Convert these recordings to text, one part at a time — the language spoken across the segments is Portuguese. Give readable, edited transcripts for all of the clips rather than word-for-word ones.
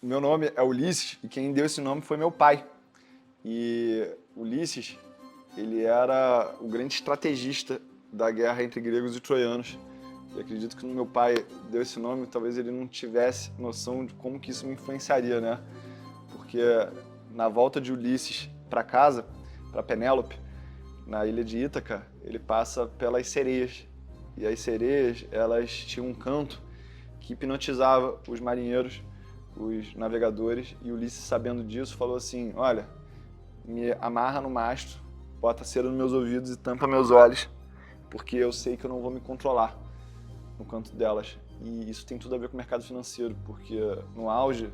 Meu nome é Ulisses e quem deu esse nome foi meu pai. E Ulisses, ele era o grande estrategista da guerra entre gregos e troianos. E acredito que quando meu pai deu esse nome, talvez ele não tivesse noção de como que isso me influenciaria, né? Porque na volta de Ulisses para casa, para Penélope, na ilha de Ítaca, ele passa pelas sereias. E as sereias, elas tinham um canto que hipnotizava os marinheiros, os navegadores, e Ulisses, sabendo disso, falou assim: olha, me amarra no mastro, bota cera nos meus ouvidos e tampa meus olhos, porque eu sei que eu não vou me controlar no canto delas. E isso tem tudo a ver com o mercado financeiro, porque no auge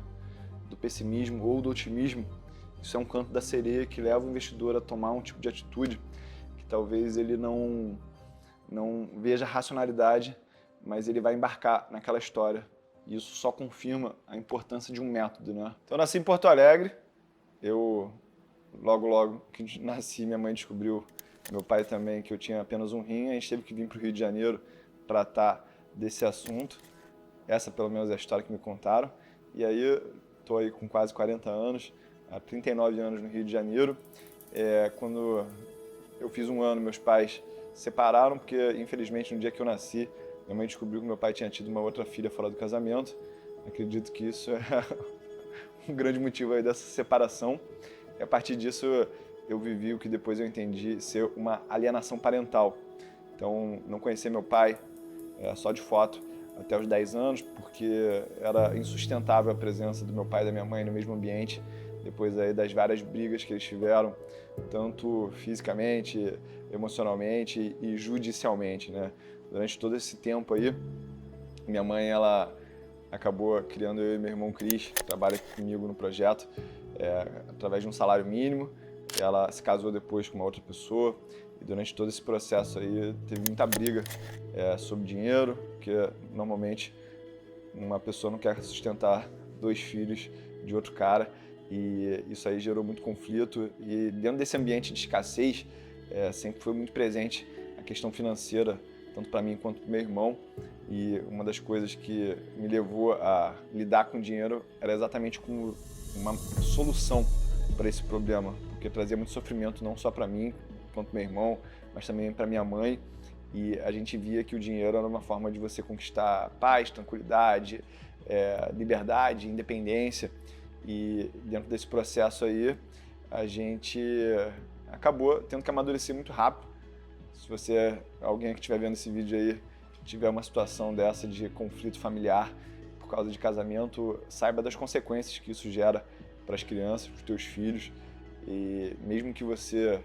do pessimismo ou do otimismo, isso é um canto da sereia que leva o investidor a tomar um tipo de atitude que talvez ele não veja racionalidade, mas ele vai embarcar naquela história. E isso só confirma a importância de um método, né? Então eu nasci em Porto Alegre, eu logo que nasci, minha mãe descobriu, meu pai também, que eu tinha apenas um rim, a gente teve que vir para o Rio de Janeiro tratar desse assunto. Essa pelo menos é a história que me contaram. E aí, estou aí com quase 40 anos, há 39 anos no Rio de Janeiro. Quando eu fiz um ano, meus pais se separaram, porque infelizmente no dia que eu nasci, minha mãe descobriu que meu pai tinha tido uma outra filha fora do casamento. Acredito que isso é um grande motivo aí dessa separação. E a partir disso eu vivi o que depois eu entendi ser uma alienação parental. Então, não conhecer meu pai só de foto até os 10 anos, porque era insustentável a presença do meu pai e da minha mãe no mesmo ambiente, depois aí das várias brigas que eles tiveram, tanto fisicamente, emocionalmente e judicialmente, né? Durante todo esse tempo aí, minha mãe, ela acabou criando eu e meu irmão Cris, que trabalha comigo no projeto, através de um salário mínimo. Ela se casou depois com uma outra pessoa e durante todo esse processo aí teve muita briga sobre dinheiro, porque normalmente uma pessoa não quer sustentar 2 filhos de outro cara, e isso aí gerou muito conflito. E dentro desse ambiente de escassez sempre foi muito presente a questão financeira, tanto para mim quanto para meu irmão. E uma das coisas que me levou a lidar com dinheiro era exatamente como uma solução para esse problema, porque trazia muito sofrimento não só para mim, quanto meu irmão, mas também para minha mãe. E a gente via que o dinheiro era uma forma de você conquistar paz, tranquilidade, liberdade, independência. E dentro desse processo aí, a gente acabou tendo que amadurecer muito rápido. Se você, alguém que estiver vendo esse vídeo aí, tiver uma situação dessa de conflito familiar por causa de casamento, saiba das consequências que isso gera para as crianças, para os teus filhos. E mesmo que você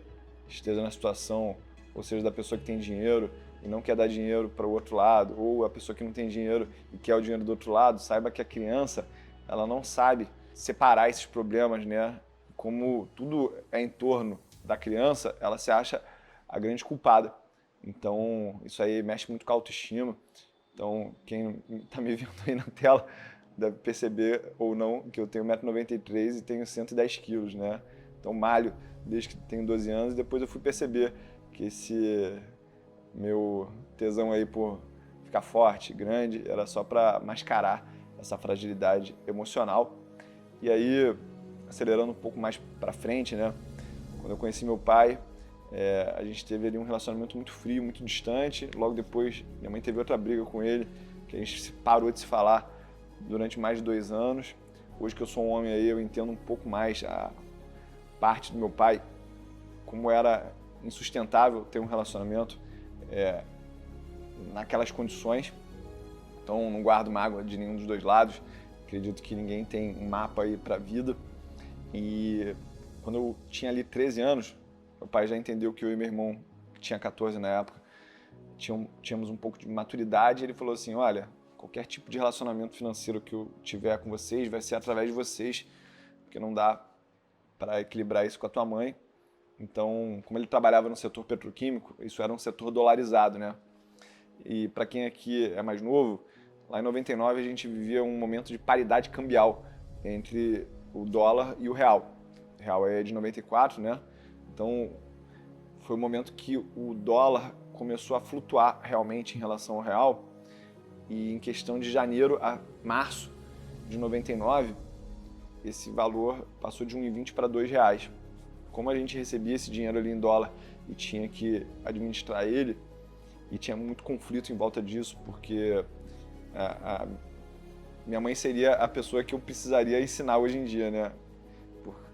esteja na situação, ou seja, da pessoa que tem dinheiro e não quer dar dinheiro para o outro lado, ou a pessoa que não tem dinheiro e quer o dinheiro do outro lado, saiba que a criança, ela não sabe separar esses problemas, né? Como tudo é em torno da criança, ela se acha a grande culpada. Então, isso aí mexe muito com a autoestima. Então, quem está me vendo aí na tela deve perceber ou não que eu tenho 1,93 m e tenho 110 quilos, né? Então, malho desde que tenho 12 anos, e depois eu fui perceber que esse meu tesão aí por ficar forte, grande, era só para mascarar essa fragilidade emocional. E aí, acelerando um pouco mais para frente, né? Quando eu conheci meu pai, a gente teve ali um relacionamento muito frio, muito distante. Logo depois, minha mãe teve outra briga com ele, que a gente parou de se falar durante mais de 2 anos. Hoje que eu sou um homem aí, eu entendo um pouco mais a parte do meu pai, como era insustentável ter um relacionamento naquelas condições. Então, não guardo mágoa de nenhum dos 2 lados. Acredito que ninguém tem um mapa aí para a vida. E quando eu tinha ali 13 anos, meu pai já entendeu que eu e meu irmão, que tinha 14 na época, tínhamos um pouco de maturidade. Ele falou assim: olha, qualquer tipo de relacionamento financeiro que eu tiver com vocês vai ser através de vocês, porque não dá para equilibrar isso com a tua mãe. Então, como ele trabalhava no setor petroquímico, isso era um setor dolarizado, né? E para quem aqui é mais novo, lá em 99 a gente vivia um momento de paridade cambial entre o dólar e o real. O real é de 94, né? Então, foi o momento que o dólar começou a flutuar realmente em relação ao real. E em questão de janeiro a março de 99, esse valor passou de 1,20 para R$ 2. Como a gente recebia esse dinheiro ali em dólar e tinha que administrar ele, e tinha muito conflito em volta disso, porque minha mãe seria a pessoa que eu precisaria ensinar hoje em dia, né?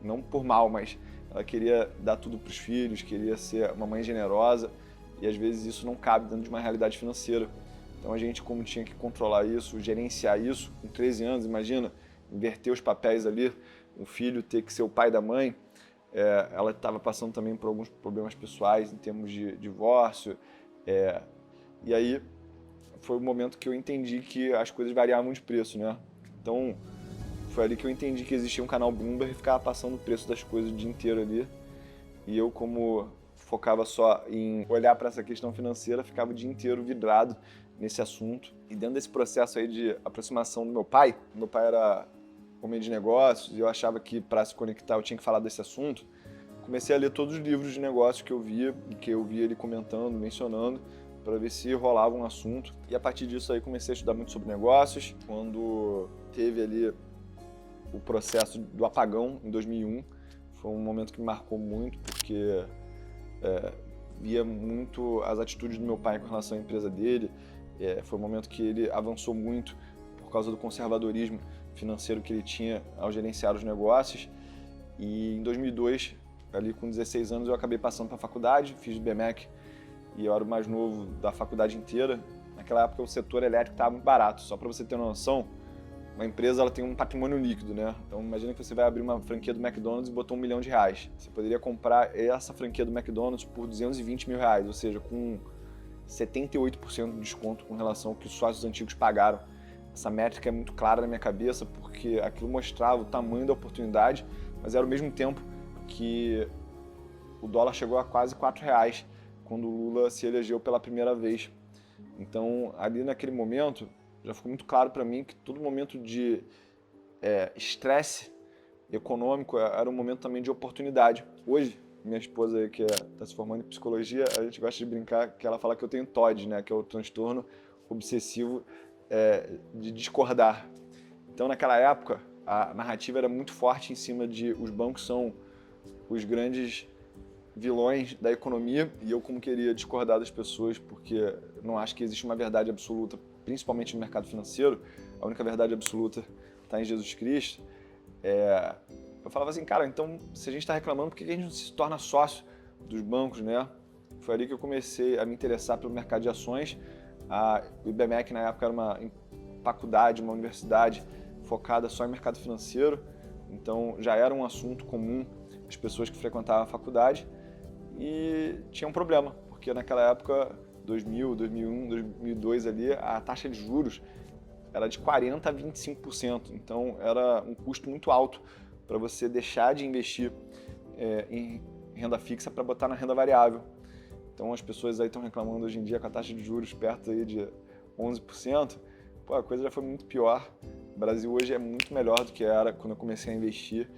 Não por mal, mas ela queria dar tudo para os filhos, queria ser uma mãe generosa, e às vezes isso não cabe dentro de uma realidade financeira. Então a gente, como tinha que controlar isso, gerenciar isso, com 13 anos, imagina, inverter os papéis ali, o filho ter que ser o pai da mãe, ela estava passando também por alguns problemas pessoais em termos de divórcio, e aí foi o momento que eu entendi que as coisas variavam de preço, né? Então foi ali que eu entendi que existia um canal Bloomberg e ficava passando o preço das coisas o dia inteiro ali, e eu, como focava só em olhar para essa questão financeira, ficava o dia inteiro vidrado nesse assunto. E dentro desse processo aí de aproximação do meu pai era homem de negócios, e eu achava que para se conectar eu tinha que falar desse assunto. Comecei a ler todos os livros de negócios que eu via ele comentando, mencionando, para ver se rolava um assunto. E a partir disso aí comecei a estudar muito sobre negócios. Quando teve ali o processo do apagão em 2001, foi um momento que me marcou muito, porque via muito as atitudes do meu pai com relação à empresa dele. Foi um momento que ele avançou muito por causa do conservadorismo financeiro que ele tinha ao gerenciar os negócios. E em 2002, ali com 16 anos, eu acabei passando para a faculdade, fiz o BMEC, e eu era o mais novo da faculdade inteira. Naquela época o setor elétrico estava muito barato. Só para você ter uma noção, uma empresa ela tem um patrimônio líquido, né? Então imagina que você vai abrir uma franquia do McDonald's e botou R$ 1 milhão. Você poderia comprar essa franquia do McDonald's por R$ 220 mil, ou seja, com 78% de desconto com relação ao que os sócios antigos pagaram. Essa métrica é muito clara na minha cabeça, porque aquilo mostrava o tamanho da oportunidade, mas era ao mesmo tempo que o dólar chegou a quase R$ 4 quando o Lula se elegeu pela primeira vez. Então, ali naquele momento, já ficou muito claro para mim que todo momento de estresse econômico era um momento também de oportunidade. Hoje, minha esposa aí, que está se formando em psicologia, a gente gosta de brincar que ela fala que eu tenho TOD, né, que é o transtorno obsessivo de discordar. Então, naquela época, a narrativa era muito forte em cima de os bancos são os grandes vilões da economia, e eu, como queria discordar das pessoas, porque não acho que existe uma verdade absoluta, principalmente no mercado financeiro. A única verdade absoluta está em Jesus Cristo. Eu falava assim, cara, então se a gente está reclamando, por que a gente não se torna sócio dos bancos, né? Foi ali que eu comecei a me interessar pelo mercado de ações. O IBMEC na época era uma faculdade, uma universidade focada só em mercado financeiro, então já era um assunto comum as pessoas que frequentavam a faculdade. E tinha um problema, porque naquela época, 2000, 2001, 2002 ali, a taxa de juros era de 40% a 25%, então era um custo muito alto para você deixar de investir em renda fixa para botar na renda variável. Então as pessoas aí estão reclamando hoje em dia com a taxa de juros perto aí de 11%, pô, a coisa já foi muito pior. O Brasil hoje é muito melhor do que era quando eu comecei a investir.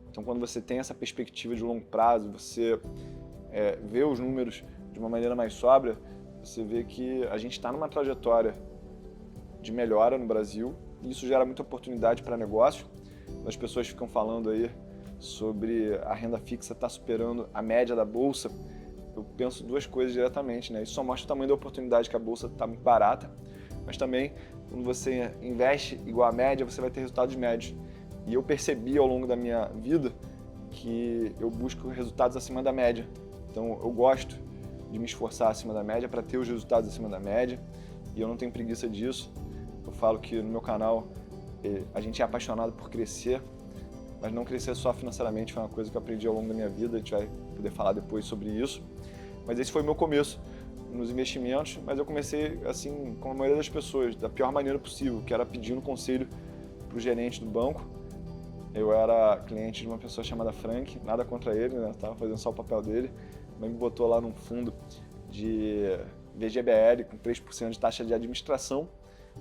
Então quando você tem essa perspectiva de longo prazo, você vê os números de uma maneira mais sóbria, você vê que a gente está numa trajetória de melhora no Brasil, e isso gera muita oportunidade para negócio. As pessoas ficam falando aí sobre a renda fixa estar superando a média da Bolsa. Eu penso duas coisas diretamente, né? Isso só mostra o tamanho da oportunidade, que a Bolsa está muito barata, mas também, quando você investe igual à média, você vai ter resultados médios. E eu percebi ao longo da minha vida que eu busco resultados acima da média. Então eu gosto de me esforçar acima da média para ter os resultados acima da média, e eu não tenho preguiça disso. Eu falo que no meu canal a gente é apaixonado por crescer, mas não crescer só financeiramente. Foi uma coisa que eu aprendi ao longo da minha vida, a gente vai poder falar depois sobre isso. Mas esse foi o meu começo nos investimentos, mas eu comecei assim, como a maioria das pessoas, da pior maneira possível, que era pedindo conselho para o gerente do banco. Eu era cliente de uma pessoa chamada Frank, nada contra ele, né? Estava fazendo só o papel dele, mas me botou lá num fundo de VGBL com 3% de taxa de administração.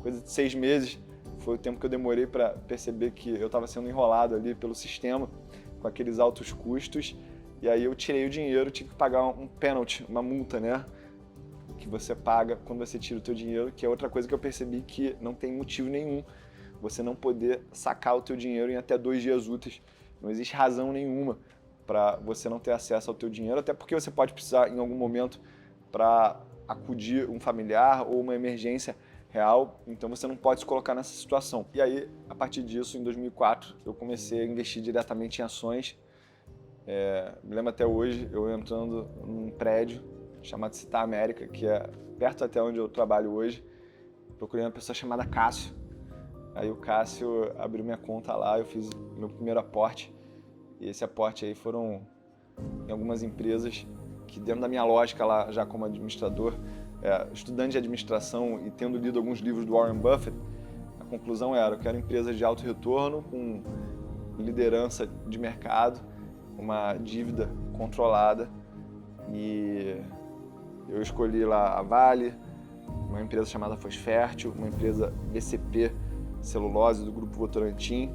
Coisa de 6 meses foi o tempo que eu demorei para perceber que eu estava sendo enrolado ali pelo sistema, com aqueles altos custos. E aí eu tirei o dinheiro, tive que pagar um pênalti, uma multa, né? Que você paga quando você tira o teu dinheiro, que é outra coisa que eu percebi que não tem motivo nenhum você não poder sacar o teu dinheiro em até 2 dias úteis. Não existe razão nenhuma para você não ter acesso ao teu dinheiro, até porque você pode precisar em algum momento para acudir um familiar ou uma emergência real, então você não pode se colocar nessa situação. E aí, a partir disso, em 2004, eu comecei a investir diretamente em ações. Me lembro até hoje, eu entrando num prédio chamado Citar América, que é perto até onde eu trabalho hoje, procurei uma pessoa chamada Cássio. Aí o Cássio abriu minha conta lá, eu fiz meu primeiro aporte, e esse aporte aí foram em algumas empresas que, dentro da minha lógica lá, já como administrador, estudante de administração e tendo lido alguns livros do Warren Buffett, a conclusão era: eu quero empresas de alto retorno, com liderança de mercado, uma dívida controlada, e eu escolhi lá a Vale, uma empresa chamada Fosfértil, uma empresa BCP Celulose do Grupo Votorantim,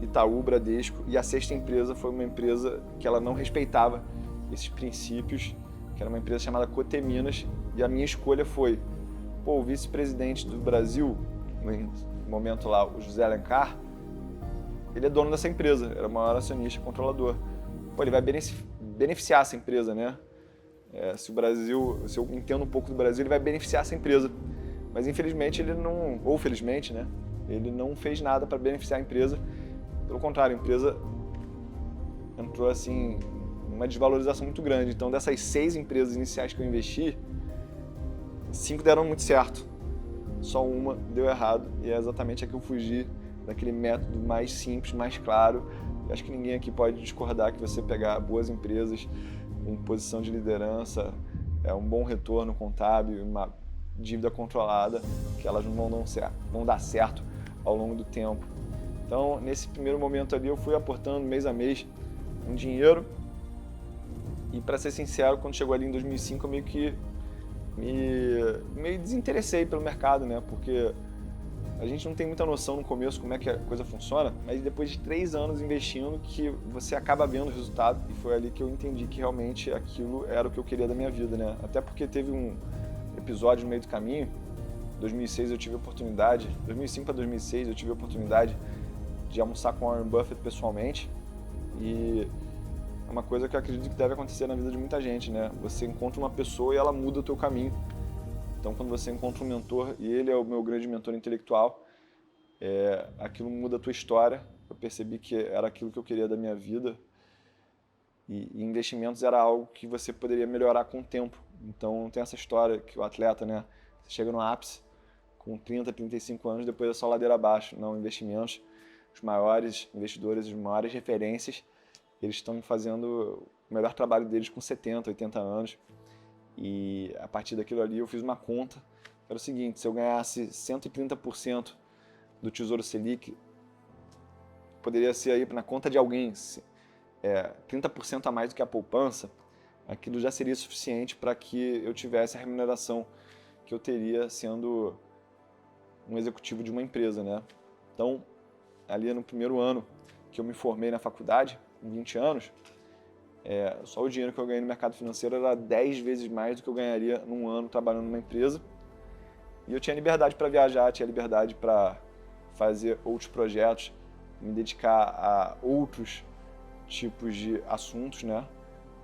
Itaú, Bradesco, e a sexta empresa foi uma empresa que ela não respeitava esses princípios, que era uma empresa chamada Coteminas, e a minha escolha foi, o vice-presidente do Brasil, no momento lá, o José Alencar, ele é dono dessa empresa, era o maior acionista controlador. Ele vai beneficiar essa empresa, né? Se eu entendo um pouco do Brasil, ele vai beneficiar essa empresa. Mas infelizmente ele não, ou felizmente, né? Ele não fez nada para beneficiar a empresa. Pelo contrário, a empresa entrou assim uma desvalorização muito grande. Então, dessas 6 empresas iniciais que eu investi, 5 deram muito certo. Só uma deu errado, e é exatamente a que eu fugi daquele método mais simples, mais claro. Eu acho que ninguém aqui pode discordar que você pegar boas empresas em posição de liderança, um bom retorno contábil, uma dívida controlada, que elas não vão dar certo ao longo do tempo. Então, nesse primeiro momento ali, eu fui aportando mês a mês um dinheiro, e, para ser sincero, quando chegou ali em 2005, eu meio que me desinteressei pelo mercado, né? Porque a gente não tem muita noção no começo como é que a coisa funciona, mas depois de 3 anos investindo que você acaba vendo o resultado, e foi ali que eu entendi que realmente aquilo era o que eu queria da minha vida, né? Até porque teve um episódio no meio do caminho. Em 2006 eu tive a oportunidade, 2005 para 2006 eu tive a oportunidade de almoçar com o Warren Buffett pessoalmente, e é uma coisa que eu acredito que deve acontecer na vida de muita gente, né? Você encontra uma pessoa e ela muda o teu caminho. Então, quando você encontra um mentor, e ele é o meu grande mentor intelectual, aquilo muda a tua história. Eu percebi que era aquilo que eu queria da minha vida, e investimentos era algo que você poderia melhorar com o tempo. Então, não tem essa história que o atleta, né, você chega no ápice com 30, 35 anos, depois é só ladeira abaixo. Não, investimentos, os maiores investidores, as maiores referências, eles estão fazendo o melhor trabalho deles com 70, 80 anos. E a partir daquilo ali eu fiz uma conta, era o seguinte: se eu ganhasse 130% do Tesouro Selic, poderia ser aí na conta de alguém 30% a mais do que a poupança, aquilo já seria suficiente para que eu tivesse a remuneração que eu teria sendo um executivo de uma empresa, né? Então, ali no primeiro ano que eu me formei na faculdade, com 20 anos, só o dinheiro que eu ganhei no mercado financeiro era 10 vezes mais do que eu ganharia num ano trabalhando numa empresa. E eu tinha liberdade para viajar, tinha liberdade para fazer outros projetos, me dedicar a outros tipos de assuntos, né?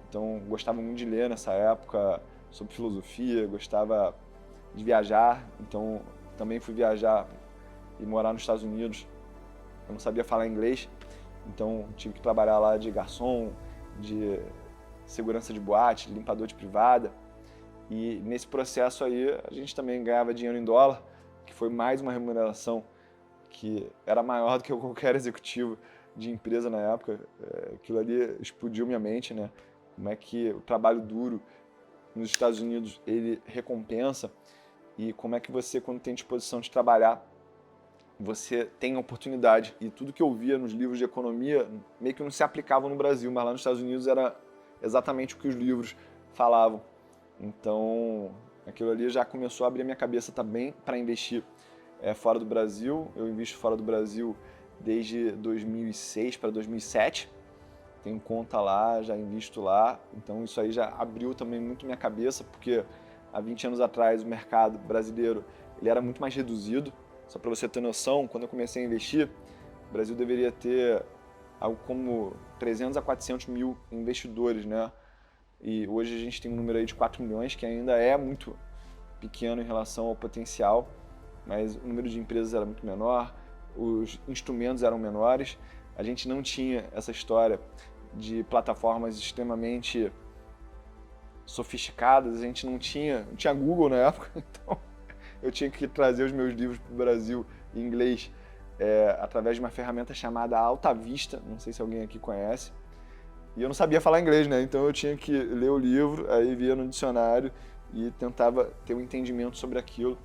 Então, gostava muito de ler nessa época sobre filosofia, gostava de viajar. Então, também fui viajar e morar nos Estados Unidos. Eu não sabia falar inglês, então tive que trabalhar lá de garçom, de segurança de boate, limpador de privada. E nesse processo aí a gente também ganhava dinheiro em dólar, que foi mais uma remuneração que era maior do que qualquer executivo de empresa na época. Aquilo ali explodiu minha mente, né? Como é que o trabalho duro nos Estados Unidos ele recompensa, e como é que você, quando tem disposição de trabalhar, você tem oportunidade. E tudo que eu via nos livros de economia meio que não se aplicava no Brasil, mas lá nos Estados Unidos era exatamente o que os livros falavam. Então, aquilo ali já começou a abrir a minha cabeça também para investir fora do Brasil. Eu invisto fora do Brasil desde 2006 para 2007. Tenho conta lá, já invisto lá. Então, isso aí já abriu também muito minha cabeça, porque há 20 anos atrás o mercado brasileiro ele era muito mais reduzido. Só para você ter noção, quando eu comecei a investir, o Brasil deveria ter algo como 300 a 400 mil investidores, né? E hoje a gente tem um número aí de 4 milhões, que ainda é muito pequeno em relação ao potencial, mas o número de empresas era muito menor, os instrumentos eram menores, a gente não tinha essa história de plataformas extremamente sofisticadas, a gente não tinha Google na época, então eu tinha que trazer os meus livros para o Brasil em inglês através de uma ferramenta chamada Alta Vista, não sei se alguém aqui conhece, e eu não sabia falar inglês, né? Então eu tinha que ler o livro, aí via no dicionário e tentava ter um entendimento sobre aquilo.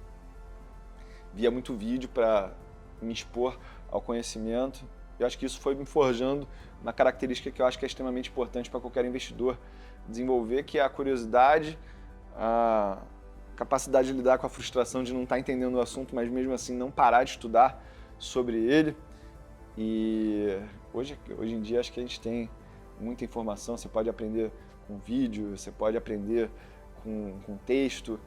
Via muito vídeo para me expor ao conhecimento. Eu acho que isso foi me forjando uma característica que eu acho que é extremamente importante para qualquer investidor desenvolver, que é a curiosidade, a capacidade de lidar com a frustração de não estar entendendo o assunto, mas mesmo assim não parar de estudar sobre ele. E hoje em dia acho que a gente tem muita informação, você pode aprender com vídeo, você pode aprender com texto,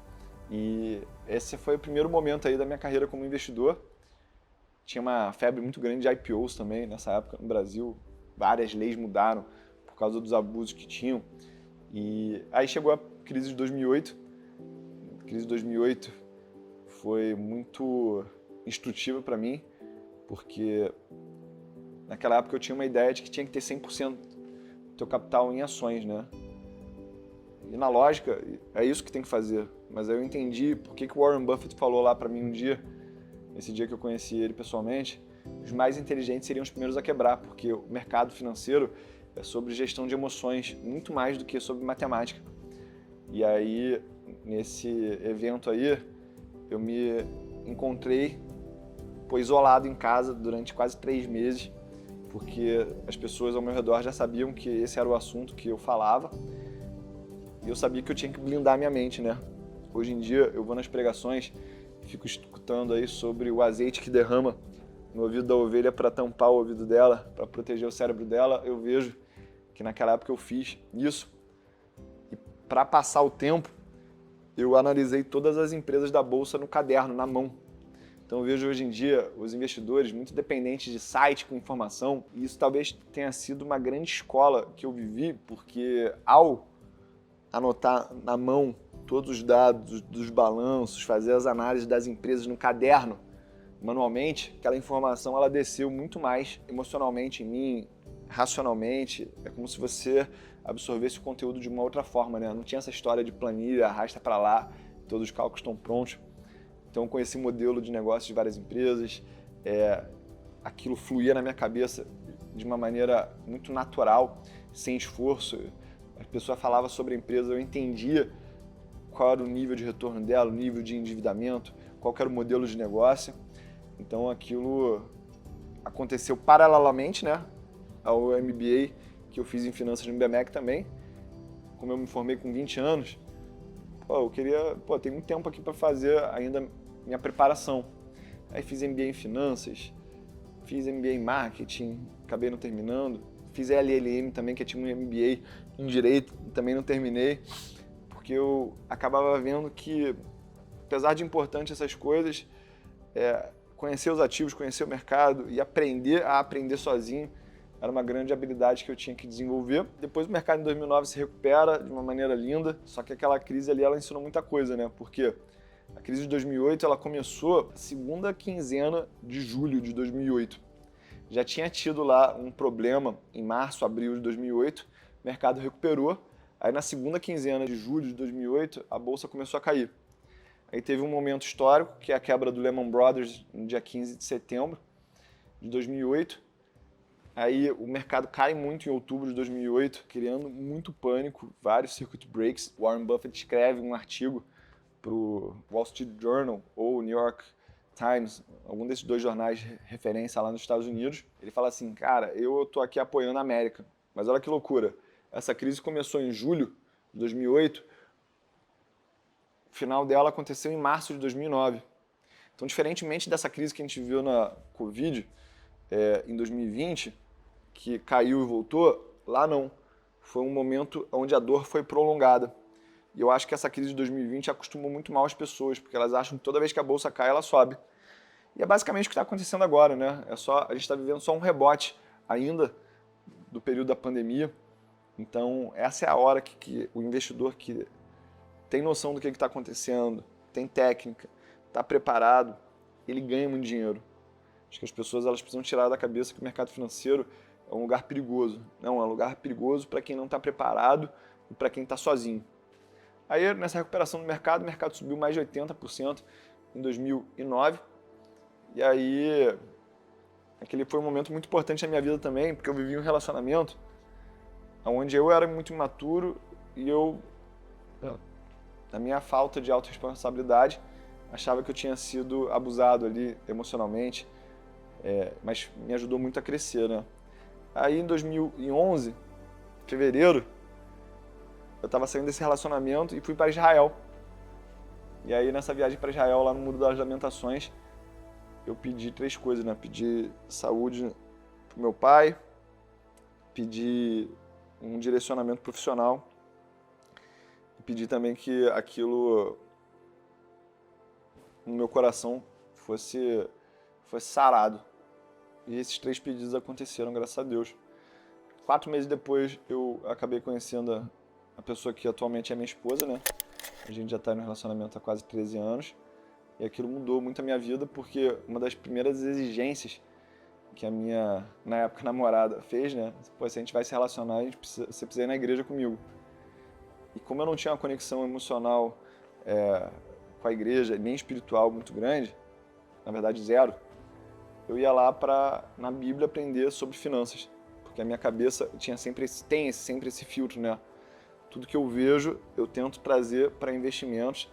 e esse foi o primeiro momento aí da minha carreira como investidor. Tinha uma febre muito grande de IPOs também nessa época no Brasil, várias leis mudaram por causa dos abusos que tinham, e aí chegou a crise de 2008. A crise de 2008 foi muito instrutiva para mim, porque naquela época eu tinha uma ideia de que tinha que ter 100% do teu capital em ações, né? E na lógica, é isso que tem que fazer. Mas aí eu entendi por que o Warren Buffett falou lá para mim um dia, esse dia que eu conheci ele pessoalmente, os mais inteligentes seriam os primeiros a quebrar, porque o mercado financeiro é sobre gestão de emoções, muito mais do que sobre matemática. E aí, nesse evento aí, eu me encontrei isolado em casa durante quase 3 meses, porque as pessoas ao meu redor já sabiam que esse era o assunto que eu falava, e eu sabia que eu tinha que blindar minha mente, né? Hoje em dia eu vou nas pregações e fico escutando aí sobre o azeite que derrama no ouvido da ovelha para tampar o ouvido dela, para proteger o cérebro dela. Eu vejo que naquela época eu fiz isso, e para passar o tempo eu analisei todas as empresas da bolsa no caderno, na mão. Então eu vejo hoje em dia os investidores muito dependentes de site com informação, e isso talvez tenha sido uma grande escola que eu vivi, porque ao anotar na mão todos os dados dos balanços, fazer as análises das empresas no caderno, manualmente, aquela informação ela desceu muito mais emocionalmente em mim, racionalmente. É como se você absorvesse o conteúdo de uma outra forma, né? Não tinha essa história de planilha, arrasta para lá, todos os cálculos estão prontos. Então, com esse modelo de negócio de várias empresas, aquilo fluía na minha cabeça de uma maneira muito natural, sem esforço. A pessoa falava sobre a empresa, eu entendia qual era o nível de retorno dela, o nível de endividamento, qual era o modelo de negócio. Então, aquilo aconteceu paralelamente, né, ao MBA que eu fiz em finanças no IBMEC também. Como eu me formei com 20 anos, eu queria, tem muito tempo aqui para fazer ainda minha preparação. Aí fiz MBA em finanças, fiz MBA em marketing, acabei não terminando. Fiz LLM também, que tinha um MBA em direito, também não terminei, porque eu acabava vendo que, apesar de importante essas coisas, conhecer os ativos, conhecer o mercado e aprender a aprender sozinho era uma grande habilidade que eu tinha que desenvolver. Depois o mercado em 2009 se recupera de uma maneira linda, só que aquela crise ali ela ensinou muita coisa, né? Porque a crise de 2008 ela começou na segunda quinzena de julho de 2008. Já tinha tido lá um problema em março, abril de 2008, o mercado recuperou. Aí na segunda quinzena de julho de 2008 a bolsa começou a cair. Aí teve um momento histórico, que é a quebra do Lehman Brothers no dia 15 de setembro de 2008. Aí o mercado cai muito em outubro de 2008, criando muito pânico, vários circuit breaks. Warren Buffett escreve um artigo para o Wall Street Journal ou New York Times, algum desses dois jornais de referência lá nos Estados Unidos. Ele fala assim, cara, eu tô aqui apoiando a América, mas olha que loucura, essa crise começou em julho de 2008, o final dela aconteceu em março de 2009. Então, diferentemente dessa crise que a gente viu na Covid em 2020, que caiu e voltou, lá não. Foi um momento onde a dor foi prolongada. E eu acho que essa crise de 2020 acostumou muito mal as pessoas, porque elas acham que toda vez que a bolsa cai, ela sobe. E é basicamente o que está acontecendo agora, né? A gente está vivendo só um rebote ainda do período da pandemia. Então, essa é a hora que o investidor que tem noção do que está acontecendo, tem técnica, está preparado, ele ganha muito dinheiro. Acho que as pessoas elas precisam tirar da cabeça que o mercado financeiro é um lugar perigoso. Não, é um lugar perigoso para quem não está preparado e para quem está sozinho. Aí, nessa recuperação do mercado, o mercado subiu mais de 80% em 2009. E aí, aquele foi um momento muito importante na minha vida também, porque eu vivi um relacionamento onde eu era muito imaturo e eu, na minha falta de autorresponsabilidade, achava que eu tinha sido abusado ali emocionalmente, mas me ajudou muito a crescer, né? Aí em 2011, em fevereiro, eu estava saindo desse relacionamento e fui para Israel. E aí nessa viagem para Israel, lá no Muro das Lamentações, eu pedi 3 coisas, né? Pedi saúde pro meu pai, pedi um direcionamento profissional e pedi também que aquilo no meu coração fosse sarado. E esses 3 pedidos aconteceram, graças a Deus. 4 meses depois, eu acabei conhecendo a pessoa que atualmente é minha esposa, né? A gente já está no relacionamento há quase 13 anos. E aquilo mudou muito a minha vida, porque uma das primeiras exigências que a minha, na época, namorada fez, né? Pô, se a gente vai se relacionar, você precisa ir na igreja comigo. E como eu não tinha uma conexão emocional com a igreja, nem espiritual muito grande, na verdade zero, eu ia lá para, na Bíblia, aprender sobre finanças. Porque a minha cabeça tem sempre esse filtro, né? Tudo que eu vejo, eu tento trazer para investimentos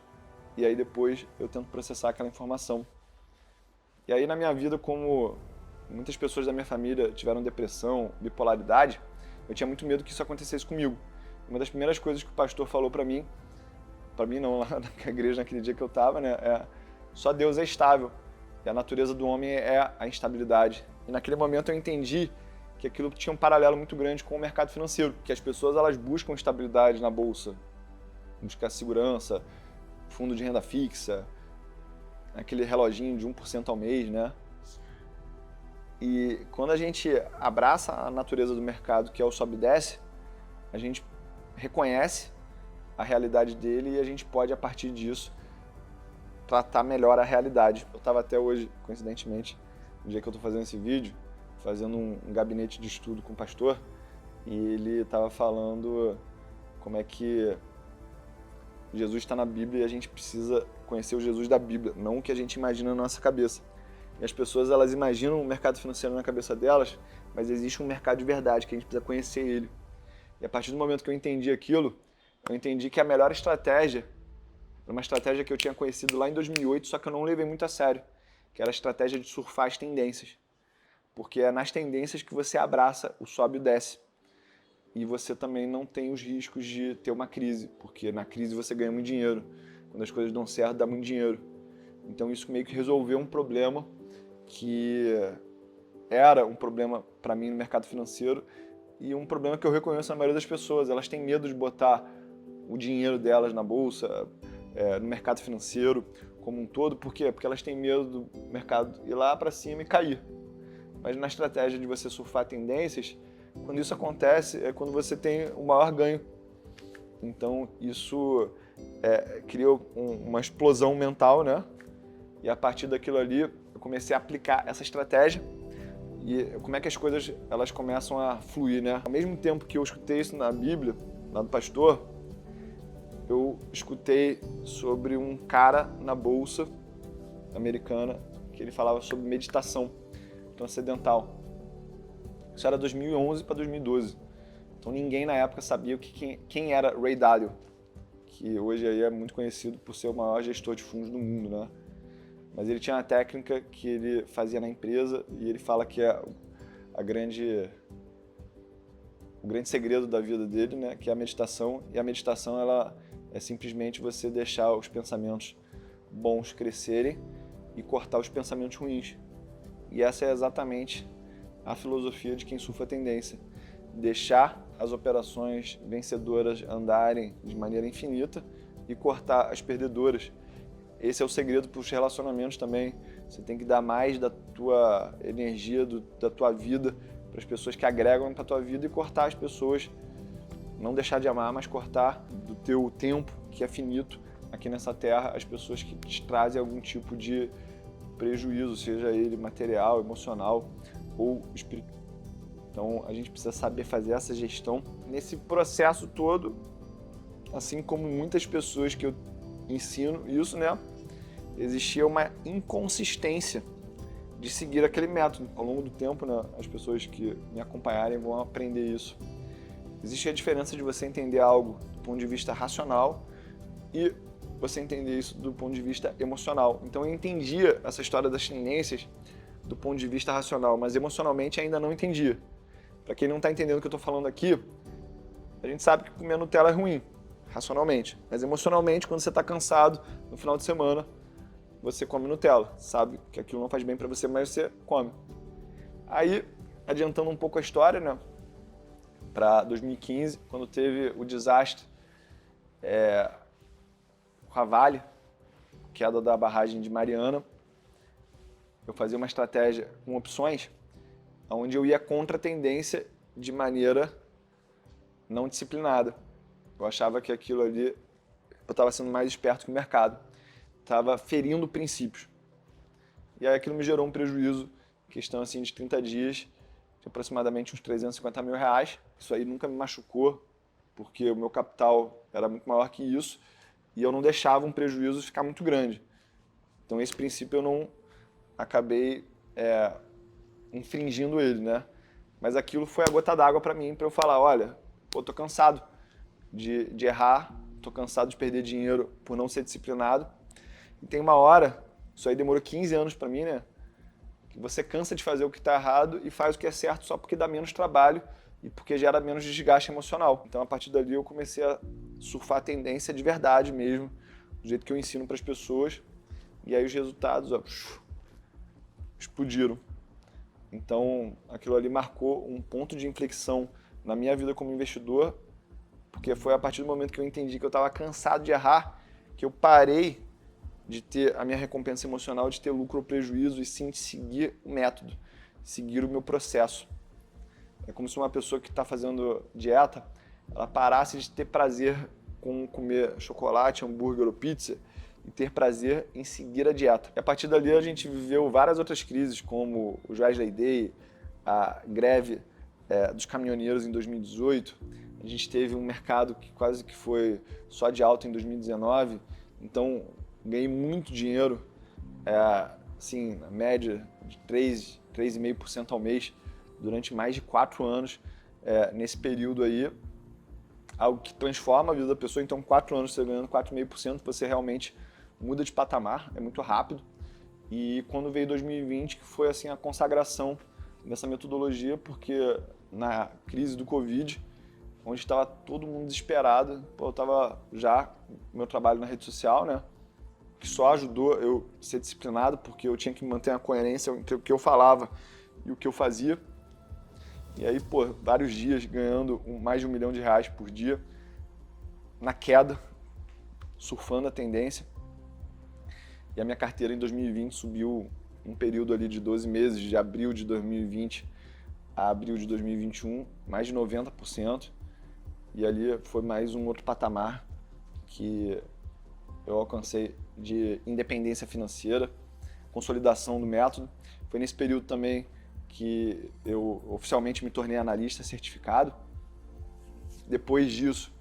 e aí depois eu tento processar aquela informação. E aí na minha vida, como muitas pessoas da minha família tiveram depressão, bipolaridade, eu tinha muito medo que isso acontecesse comigo. Uma das primeiras coisas que o pastor falou para mim não, lá na igreja naquele dia que eu estava, né, só Deus é estável e a natureza do homem é a instabilidade. E naquele momento eu entendi que aquilo tinha um paralelo muito grande com o mercado financeiro, que as pessoas elas buscam estabilidade na bolsa, buscar segurança, fundo de renda fixa, aquele reloginho de 1% ao mês, né? E quando a gente abraça a natureza do mercado, que é o sobe e desce, a gente reconhece a realidade dele e a gente pode, a partir disso, tratar melhor a realidade. Eu estava até hoje, coincidentemente, no dia que eu estou fazendo esse vídeo, fazendo um gabinete de estudo com o pastor, e ele estava falando como é que Jesus está na Bíblia e a gente precisa conhecer o Jesus da Bíblia, não o que a gente imagina na nossa cabeça. E as pessoas, elas imaginam o mercado financeiro na cabeça delas, mas existe um mercado de verdade, que a gente precisa conhecer ele. E a partir do momento que eu entendi aquilo, eu entendi que a melhor estratégia, era uma estratégia que eu tinha conhecido lá em 2008, só que eu não levei muito a sério, que era a estratégia de surfar as tendências. Porque é nas tendências que você abraça o sobe e o desce. E você também não tem os riscos de ter uma crise, porque na crise você ganha muito dinheiro. Quando as coisas dão certo, dá muito dinheiro. Então isso meio que resolveu um problema que era um problema para mim no mercado financeiro e um problema que eu reconheço na maioria das pessoas. Elas têm medo de botar o dinheiro delas na bolsa, no mercado financeiro como um todo. Por quê? Porque elas têm medo do mercado ir lá para cima e cair. Mas na estratégia de você surfar tendências, quando isso acontece, é quando você tem o maior ganho. Então, isso criou uma explosão mental, né? E a partir daquilo ali, eu comecei a aplicar essa estratégia. E como é que as coisas elas começam a fluir, né? Ao mesmo tempo que eu escutei isso na Bíblia, lá do pastor, eu escutei sobre um cara na bolsa americana que ele falava sobre meditação transcendental. Isso era 2011 para 2012. Então ninguém na época sabia quem era Ray Dalio, que hoje aí é muito conhecido por ser o maior gestor de fundos do mundo, né? Mas ele tinha uma técnica que ele fazia na empresa e ele fala que é o grande segredo da vida dele, né? Que é a meditação. E a meditação ela é simplesmente você deixar os pensamentos bons crescerem e cortar os pensamentos ruins. E essa é exatamente a filosofia de quem surfa a tendência. Deixar as operações vencedoras andarem de maneira infinita e cortar as perdedoras. Esse é o segredo para os relacionamentos também. Você tem que dar mais da tua energia, da tua vida para as pessoas que agregam para a tua vida e cortar as pessoas, não deixar de amar, mas cortar do teu tempo, que é finito, aqui nessa terra, as pessoas que te trazem algum tipo de prejuízo, seja ele material, emocional ou espiritual. Então a gente precisa saber fazer essa gestão. Nesse processo todo, assim como muitas pessoas que eu ensino isso, né, existia uma inconsistência de seguir aquele método. Ao longo do tempo, né, as pessoas que me acompanharem vão aprender isso. Existe a diferença de você entender algo do ponto de vista racional e você entender isso do ponto de vista emocional. Então eu entendia essa história das tendências do ponto de vista racional, mas emocionalmente ainda não entendia. Para quem não está entendendo o que eu estou falando aqui, a gente sabe que comer Nutella é ruim, racionalmente. Mas emocionalmente, quando você está cansado no final de semana, você come Nutella. Sabe que aquilo não faz bem para você, mas você come. Aí, adiantando um pouco a história, né? Para 2015, quando teve o desastre com a Vale, queda da barragem de Mariana, eu fazia uma estratégia com opções onde eu ia contra a tendência de maneira não disciplinada. Eu achava que aquilo ali, eu estava sendo mais esperto que o mercado, estava ferindo princípios. E aí aquilo me gerou um prejuízo, questão assim de 30 dias, de aproximadamente uns 350 mil reais. Isso aí nunca me machucou, porque o meu capital era muito maior que isso e eu não deixava um prejuízo ficar muito grande. Então esse princípio eu não acabei infringindo ele, né? Mas aquilo foi a gota d'água para mim, para eu falar, olha, pô, tô cansado de errar, tô cansado de perder dinheiro por não ser disciplinado. E tem uma hora, isso aí demorou 15 anos para mim, né? Que você cansa de fazer o que está errado e faz o que é certo só porque dá menos trabalho e porque gera menos desgaste emocional. Então, a partir dali, eu comecei a surfar a tendência de verdade mesmo, do jeito que eu ensino para as pessoas. E aí os resultados, ó, explodiram. Então, aquilo ali marcou um ponto de inflexão na minha vida como investidor, porque foi a partir do momento que eu entendi que eu estava cansado de errar, que eu parei de ter a minha recompensa emocional, de ter lucro ou prejuízo, e sim de seguir o método, seguir o meu processo. É como se uma pessoa que está fazendo dieta, ela parasse de ter prazer com comer chocolate, hambúrguer ou pizza e ter prazer em seguir a dieta. E a partir dali a gente viveu várias outras crises, como o Wesley Day, a greve dos caminhoneiros em 2018. A gente teve um mercado que quase que foi só de alta em 2019. Então, ganhei muito dinheiro, assim, na média de 3,5% ao mês, durante mais de 4 anos, nesse período aí. Algo que transforma a vida da pessoa. Então, 4 anos você ganhando 4,5%, você realmente muda de patamar, é muito rápido. E quando veio 2020, que foi assim a consagração dessa metodologia, porque na crise do Covid, onde estava todo mundo desesperado, eu estava já no meu trabalho na rede social, né? Que só ajudou eu ser disciplinado, porque eu tinha que manter a coerência entre o que eu falava e o que eu fazia. E aí, vários dias ganhando mais de R$1 milhão por dia, na queda, surfando a tendência. E a minha carteira em 2020 subiu um período ali de 12 meses, de abril de 2020 a abril de 2021, mais de 90%. E ali foi mais um outro patamar que eu alcancei de independência financeira, consolidação do método. Foi nesse período também que eu oficialmente me tornei analista certificado. Depois disso,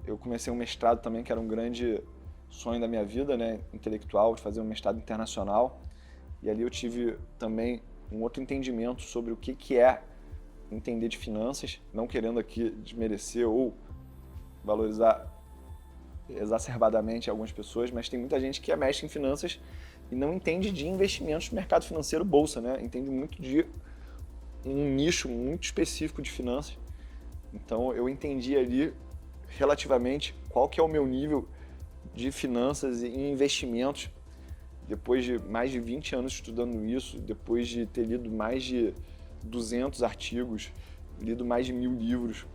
eu comecei um mestrado também, que era um grande sonho da minha vida, né, intelectual, de fazer um mestrado internacional. E ali eu tive também um outro entendimento sobre o que é entender de finanças, não querendo aqui desmerecer ou valorizar exacerbadamente algumas pessoas, mas tem muita gente que é mestre em finanças e não entende de investimentos no mercado financeiro, bolsa, né? Entende muito de um nicho muito específico de finanças. Então eu entendi ali relativamente qual que é o meu nível de finanças e investimentos, depois de mais de 20 anos estudando isso, depois de ter lido mais de 200 artigos, lido mais de 1000 livros.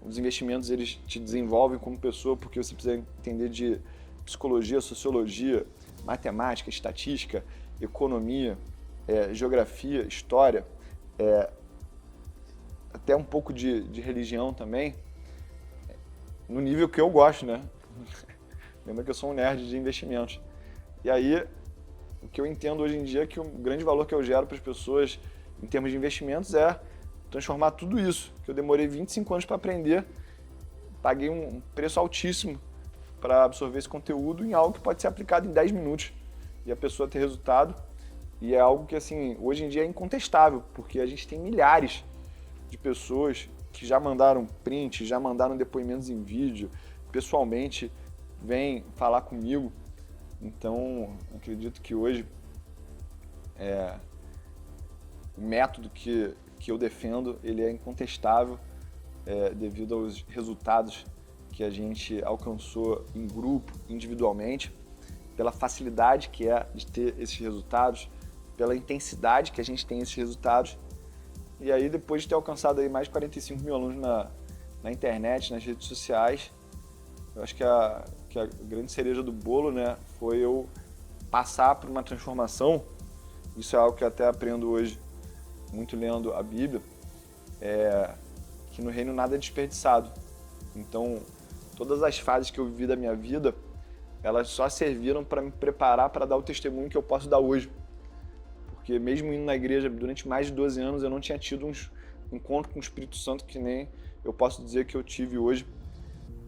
Os investimentos, eles te desenvolvem como pessoa, porque você precisa entender de psicologia, sociologia, matemática, estatística, economia, geografia, história, até um pouco de religião também, no nível que eu gosto, né? Lembra que eu sou um nerd de investimentos. E aí, o que eu entendo hoje em dia é que o grande valor que eu gero para as pessoas em termos de investimentos é transformar tudo isso, que eu demorei 25 anos para aprender, paguei um preço altíssimo para absorver esse conteúdo em algo que pode ser aplicado em 10 minutos e a pessoa ter resultado. E é algo que, assim, hoje em dia é incontestável, porque a gente tem milhares de pessoas que já mandaram print, já mandaram depoimentos em vídeo, pessoalmente vêm falar comigo. Então, acredito que hoje o método que eu defendo, ele é incontestável devido aos resultados que a gente alcançou em grupo, individualmente, pela facilidade que é de ter esses resultados, pela intensidade que a gente tem esses resultados. E aí, depois de ter alcançado aí mais de 45 mil alunos na internet, nas redes sociais, eu acho que a grande cereja do bolo, né, foi eu passar por uma transformação. Isso é algo que eu até aprendo hoje, muito lendo a Bíblia, que no reino nada é desperdiçado. Então, todas as fases que eu vivi da minha vida, elas só serviram para me preparar para dar o testemunho que eu posso dar hoje. Porque mesmo indo na igreja durante mais de 12 anos, eu não tinha tido um encontro com o Espírito Santo que nem eu posso dizer que eu tive hoje.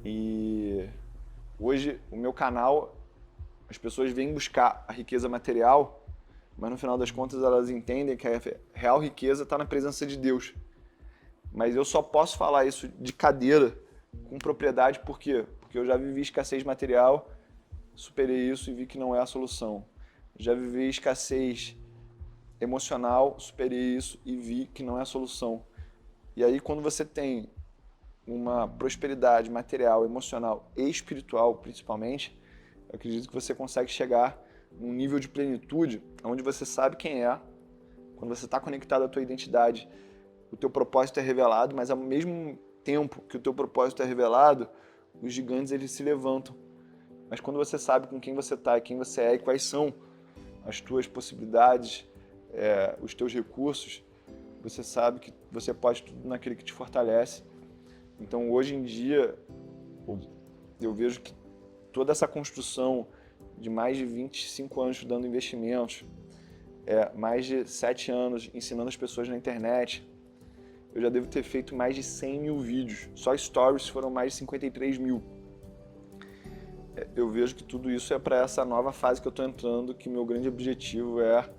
E hoje, o meu canal, as pessoas vêm buscar a riqueza material, mas no final das contas elas entendem que a real riqueza está na presença de Deus. Mas eu só posso falar isso de cadeira, com propriedade, por quê? Porque eu já vivi escassez material, superei isso e vi que não é a solução. Já vivi escassez emocional, superei isso e vi que não é a solução. E aí, quando você tem uma prosperidade material, emocional e espiritual, principalmente, eu acredito que você consegue chegar num nível de plenitude onde você sabe quem é, quando você está conectado à tua identidade, o teu propósito é revelado, mas ao mesmo tempo que o teu propósito é revelado, os gigantes eles se levantam. Mas quando você sabe com quem você está, quem você é e quais são as tuas possibilidades, os teus recursos, você sabe que você pode tudo naquele que te fortalece. Então, hoje em dia, eu vejo que toda essa construção de mais de 25 anos estudando investimentos, mais de 7 anos ensinando as pessoas na internet, eu já devo ter feito mais de 100 mil vídeos. Só stories foram mais de 53 mil. Eu vejo que tudo isso é para essa nova fase que eu estou entrando, que meu grande objetivo é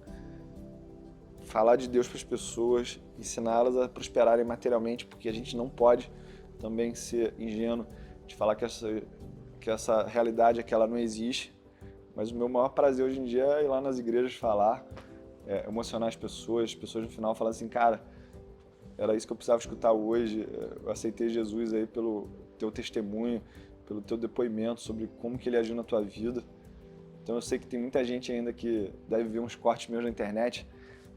falar de Deus para as pessoas, ensiná-las a prosperarem materialmente, porque a gente não pode também ser ingênuo de falar que essa realidade é que ela não existe. Mas o meu maior prazer hoje em dia é ir lá nas igrejas falar, emocionar as pessoas no final falam assim, cara, era isso que eu precisava escutar hoje, eu aceitei Jesus aí pelo teu testemunho, pelo teu depoimento sobre como que ele agiu na tua vida. Então eu sei que tem muita gente ainda que deve ver uns cortes meus na internet,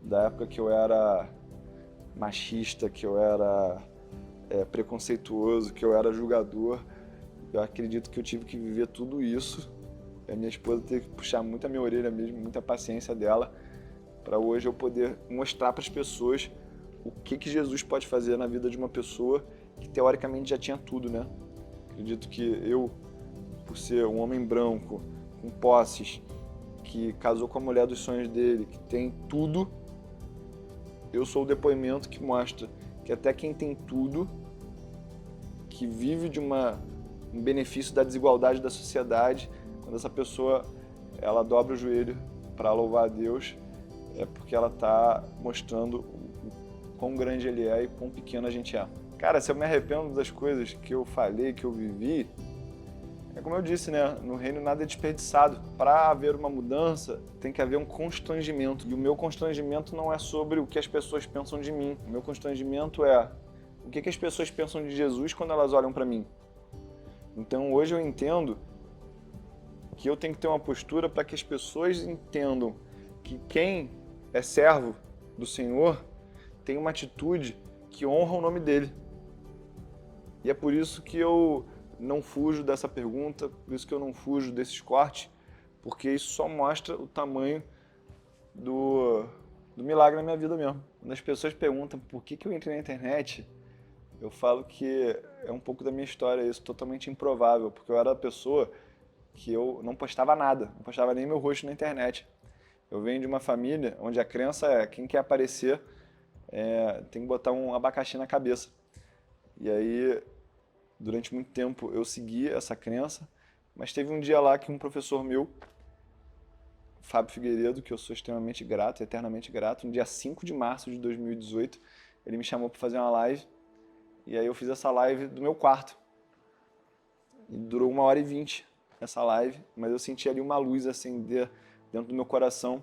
da época que eu era machista, que eu era preconceituoso, que eu era julgador. Eu acredito que eu tive que viver tudo isso. A minha esposa teve que puxar muito a minha orelha mesmo, muita paciência dela, para hoje eu poder mostrar para as pessoas o que Jesus pode fazer na vida de uma pessoa que teoricamente já tinha tudo, né? Acredito que eu, por ser um homem branco, com posses, que casou com a mulher dos sonhos dele, que tem tudo, eu sou o depoimento que mostra que até quem tem tudo, que vive de um benefício da desigualdade da sociedade, quando essa pessoa ela dobra o joelho para louvar a Deus, é porque ela está mostrando quão grande ele é e quão pequeno a gente é. Cara, se eu me arrependo das coisas que eu falei, que eu vivi, é como eu disse, né? No reino nada é desperdiçado. Para haver uma mudança, tem que haver um constrangimento. E o meu constrangimento não é sobre o que as pessoas pensam de mim. O meu constrangimento é o que as pessoas pensam de Jesus quando elas olham para mim. Então hoje eu entendo que eu tenho que ter uma postura para que as pessoas entendam que quem é servo do Senhor tem uma atitude que honra o nome dele. E é por isso que eu não fujo dessa pergunta, por isso que eu não fujo desses cortes, porque isso só mostra o tamanho do milagre na minha vida mesmo. Quando as pessoas perguntam por que eu entrei na internet, eu falo que é um pouco da minha história isso, totalmente improvável, porque eu era a pessoa que eu não postava nada, não postava nem meu rosto na internet. Eu venho de uma família onde a crença é quem quer aparecer tem que botar um abacaxi na cabeça. E aí, durante muito tempo, eu segui essa crença, mas teve um dia lá que um professor meu, Fábio Figueiredo, que eu sou extremamente grato, eternamente grato, no dia 5 de março de 2018, ele me chamou para fazer uma live, e aí eu fiz essa live do meu quarto. E durou 1h20 essa live, mas eu senti ali uma luz acender dentro do meu coração.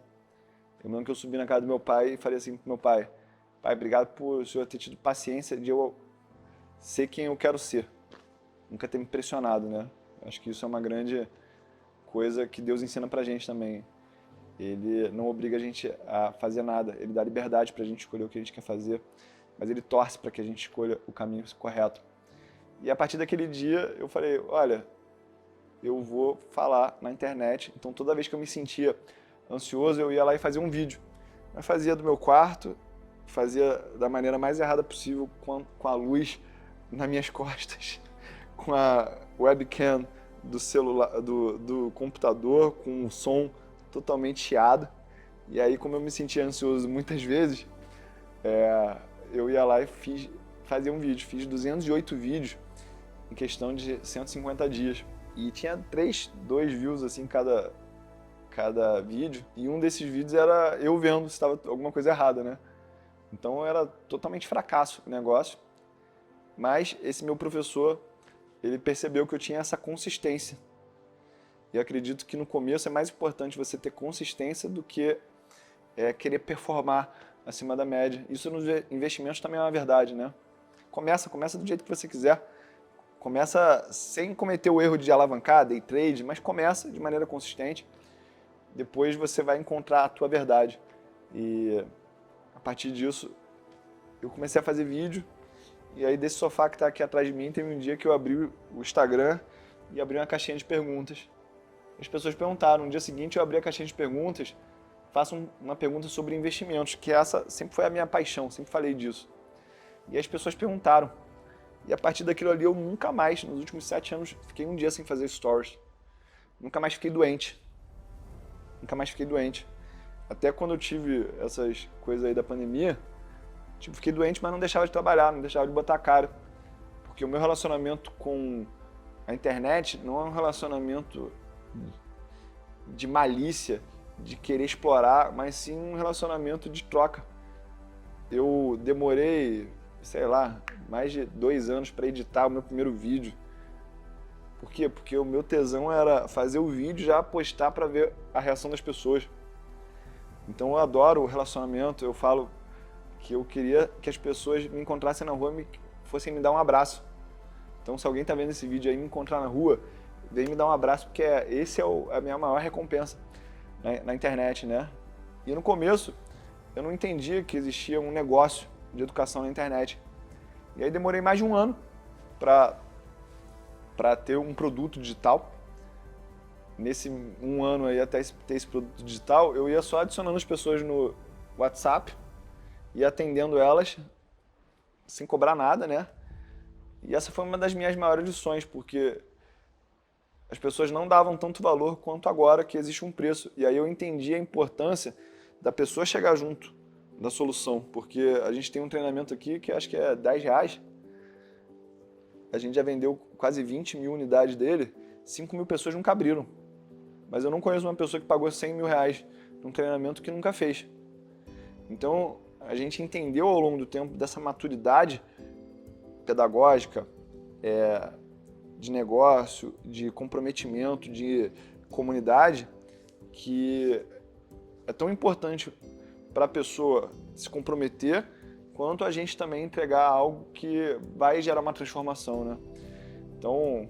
Eu lembro que eu subi na casa do meu pai e falei assim pro meu pai, pai, obrigado por o senhor ter tido paciência de eu ser quem eu quero ser. Nunca ter me pressionado, né? Acho que isso é uma grande coisa que Deus ensina pra gente também. Ele não obriga a gente a fazer nada, ele dá liberdade pra gente escolher o que a gente quer fazer, mas ele torce para que a gente escolha o caminho correto. E a partir daquele dia eu falei, olha, eu vou falar na internet. Então toda vez que eu me sentia ansioso, eu ia lá e fazia um vídeo. Eu fazia do meu quarto, fazia da maneira mais errada possível, com a luz nas minhas costas, com a webcam do celular, do computador, com o som totalmente chiado. E aí, como eu me sentia ansioso muitas vezes, eu ia lá e fazia um vídeo. Fiz 208 vídeos em questão de 150 dias. E tinha 2 views assim cada vídeo. E um desses vídeos era eu vendo se estava alguma coisa errada, né? Então era totalmente fracasso o negócio. Mas esse meu professor, ele percebeu que eu tinha essa consistência. E eu acredito que no começo é mais importante você ter consistência do que querer performar acima da média. Isso nos investimentos também é uma verdade, né? Começa do jeito que você quiser. Começa sem cometer o erro de alavancar, day trade, mas começa de maneira consistente. Depois você vai encontrar a tua verdade. E a partir disso, eu comecei a fazer vídeo. E aí desse sofá que está aqui atrás de mim, teve um dia que eu abri o Instagram e abri uma caixinha de perguntas. As pessoas perguntaram. No dia seguinte eu abri a caixinha de perguntas, faço uma pergunta sobre investimentos, que essa sempre foi a minha paixão, sempre falei disso. E as pessoas perguntaram. E a partir daquilo ali eu nunca mais, nos últimos 7 anos, fiquei um dia sem fazer stories. Nunca mais fiquei doente. Nunca mais fiquei doente. Até quando eu tive essas coisas aí da pandemia, fiquei doente, mas não deixava de trabalhar, não deixava de botar a cara. Porque o meu relacionamento com a internet não é um relacionamento de malícia, de querer explorar, mas sim um relacionamento de troca. Eu demorei, sei lá, mais de 2 anos para editar o meu primeiro vídeo. Por quê? Porque o meu tesão era fazer o vídeo e já postar para ver a reação das pessoas. Então eu adoro o relacionamento, eu falo que eu queria que as pessoas me encontrassem na rua e fossem me dar um abraço. Então se alguém está vendo esse vídeo aí e me encontrar na rua, vem me dar um abraço, porque esse é a minha maior recompensa na internet, né? E no começo eu não entendia que existia um negócio de educação na internet. E aí demorei mais de 1 ano para ter um produto digital. Nesse 1 ano aí, até ter esse produto digital, eu ia só adicionando as pessoas no WhatsApp e atendendo elas sem cobrar nada, né? E essa foi uma das minhas maiores lições, porque as pessoas não davam tanto valor quanto agora que existe um preço. E aí eu entendi a importância da pessoa chegar junto da solução, porque a gente tem um treinamento aqui que acho que é R$10. A gente já vendeu quase 20 mil unidades dele, 5 mil pessoas nunca abriram. Mas eu não conheço uma pessoa que pagou R$100 mil num treinamento que nunca fez. Então, a gente entendeu ao longo do tempo dessa maturidade pedagógica, de negócio, de comprometimento, de comunidade, que é tão importante para a pessoa se comprometer, quanto a gente também entregar algo que vai gerar uma transformação, né? Então,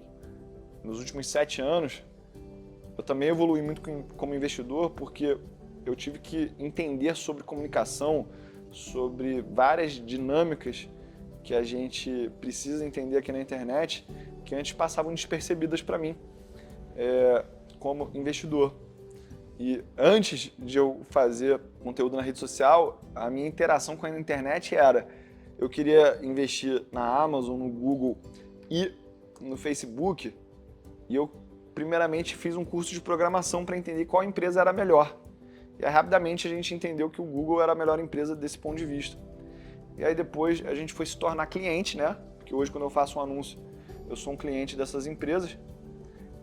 nos últimos 7 anos, eu também evolui muito como investidor, porque eu tive que entender sobre comunicação, sobre várias dinâmicas que a gente precisa entender aqui na internet, que antes passavam despercebidas para mim como investidor. E antes de eu fazer conteúdo na rede social, a minha interação com a internet era: eu queria investir na Amazon, no Google e no Facebook, e eu primeiramente fiz um curso de programação para entender qual empresa era melhor. E aí, rapidamente a gente entendeu que o Google era a melhor empresa desse ponto de vista. E aí depois a gente foi se tornar cliente, né? Porque hoje, quando eu faço um anúncio, eu sou um cliente dessas empresas.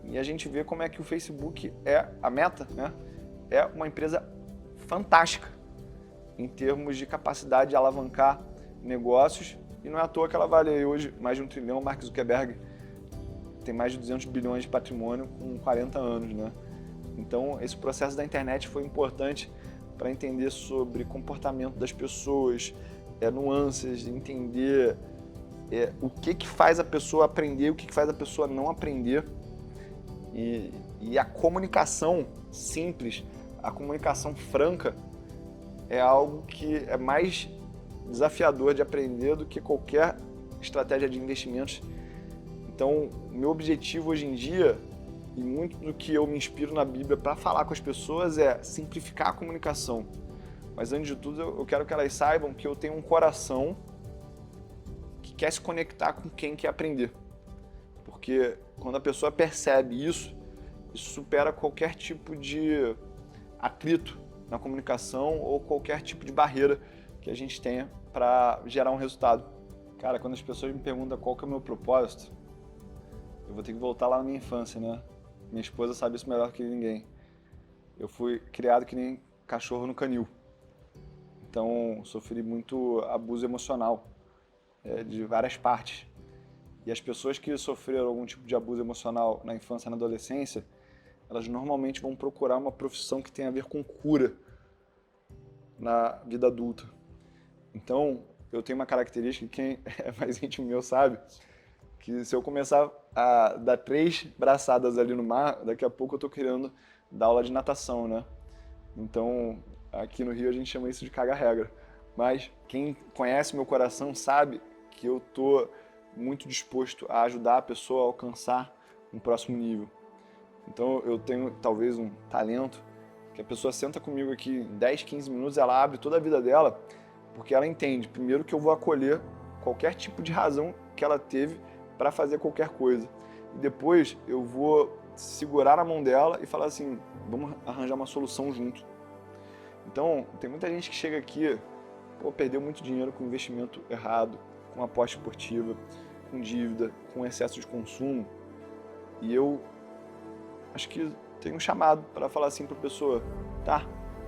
E a gente vê como é que o Facebook a Meta, né? É uma empresa fantástica em termos de capacidade de alavancar negócios. E não é à toa que ela vale hoje mais de 1 trilhão. Mark Zuckerberg tem mais de 200 bilhões de patrimônio com 40 anos, né? Então, esse processo da internet foi importante para entender sobre comportamento das pessoas, nuances, entender o que faz a pessoa aprender, o que faz a pessoa não aprender. E a comunicação simples, a comunicação franca, é algo que é mais desafiador de aprender do que qualquer estratégia de investimentos. Então, o meu objetivo hoje em dia, e muito do que eu me inspiro na Bíblia para falar com as pessoas, é simplificar a comunicação. Mas antes de tudo, eu quero que elas saibam que eu tenho um coração que quer se conectar com quem quer aprender. Porque quando a pessoa percebe isso supera qualquer tipo de atrito na comunicação ou qualquer tipo de barreira que a gente tenha para gerar um resultado. Cara, quando as pessoas me perguntam qual que é o meu propósito, eu vou ter que voltar lá na minha infância, né? Minha esposa sabe isso melhor que ninguém. Eu fui criado que nem cachorro no canil. Então, sofri muito abuso emocional de várias partes. E as pessoas que sofreram algum tipo de abuso emocional na infância e na adolescência, elas normalmente vão procurar uma profissão que tem a ver com cura na vida adulta. Então, eu tenho uma característica que quem é mais íntimo meu sabe, que se eu começar a dar 3 braçadas ali no mar, daqui a pouco eu tô querendo dar aula de natação, né? Então, aqui no Rio a gente chama isso de caga-regra. Mas quem conhece meu coração sabe que eu tô muito disposto a ajudar a pessoa a alcançar um próximo nível. Então, eu tenho talvez um talento que a pessoa senta comigo aqui em 10, 15 minutos, ela abre toda a vida dela, porque ela entende, primeiro, que eu vou acolher qualquer tipo de razão que ela teve para fazer qualquer coisa. E depois eu vou segurar a mão dela e falar assim, vamos arranjar uma solução junto. Então, tem muita gente que chega aqui, perdeu muito dinheiro com investimento errado, com aposta esportiva, com dívida, com excesso de consumo. E eu acho que tenho um chamado para falar assim para a pessoa, tá,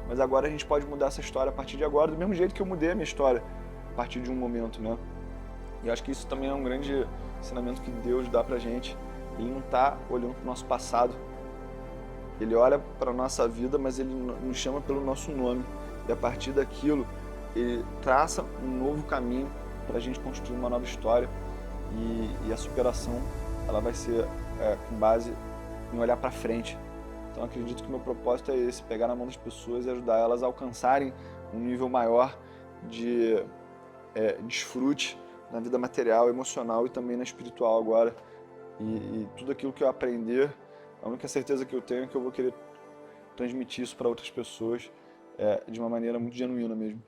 mas agora a gente pode mudar essa história a partir de agora, do mesmo jeito que eu mudei a minha história a partir de um momento, né? E acho que isso também é um grande ensinamento que Deus dá pra gente. Ele não está olhando para o nosso passado, ele olha para a nossa vida, mas ele nos chama pelo nosso nome. E a partir daquilo, ele traça um novo caminho para a gente construir uma nova história. E a superação, ela vai ser com base em olhar para frente. Então acredito que o meu propósito é esse, pegar na mão das pessoas e ajudar elas a alcançarem um nível maior de desfrute na vida material, emocional e também na espiritual agora. E tudo aquilo que eu aprender, a única certeza que eu tenho é que eu vou querer transmitir isso para outras pessoas de uma maneira muito genuína mesmo.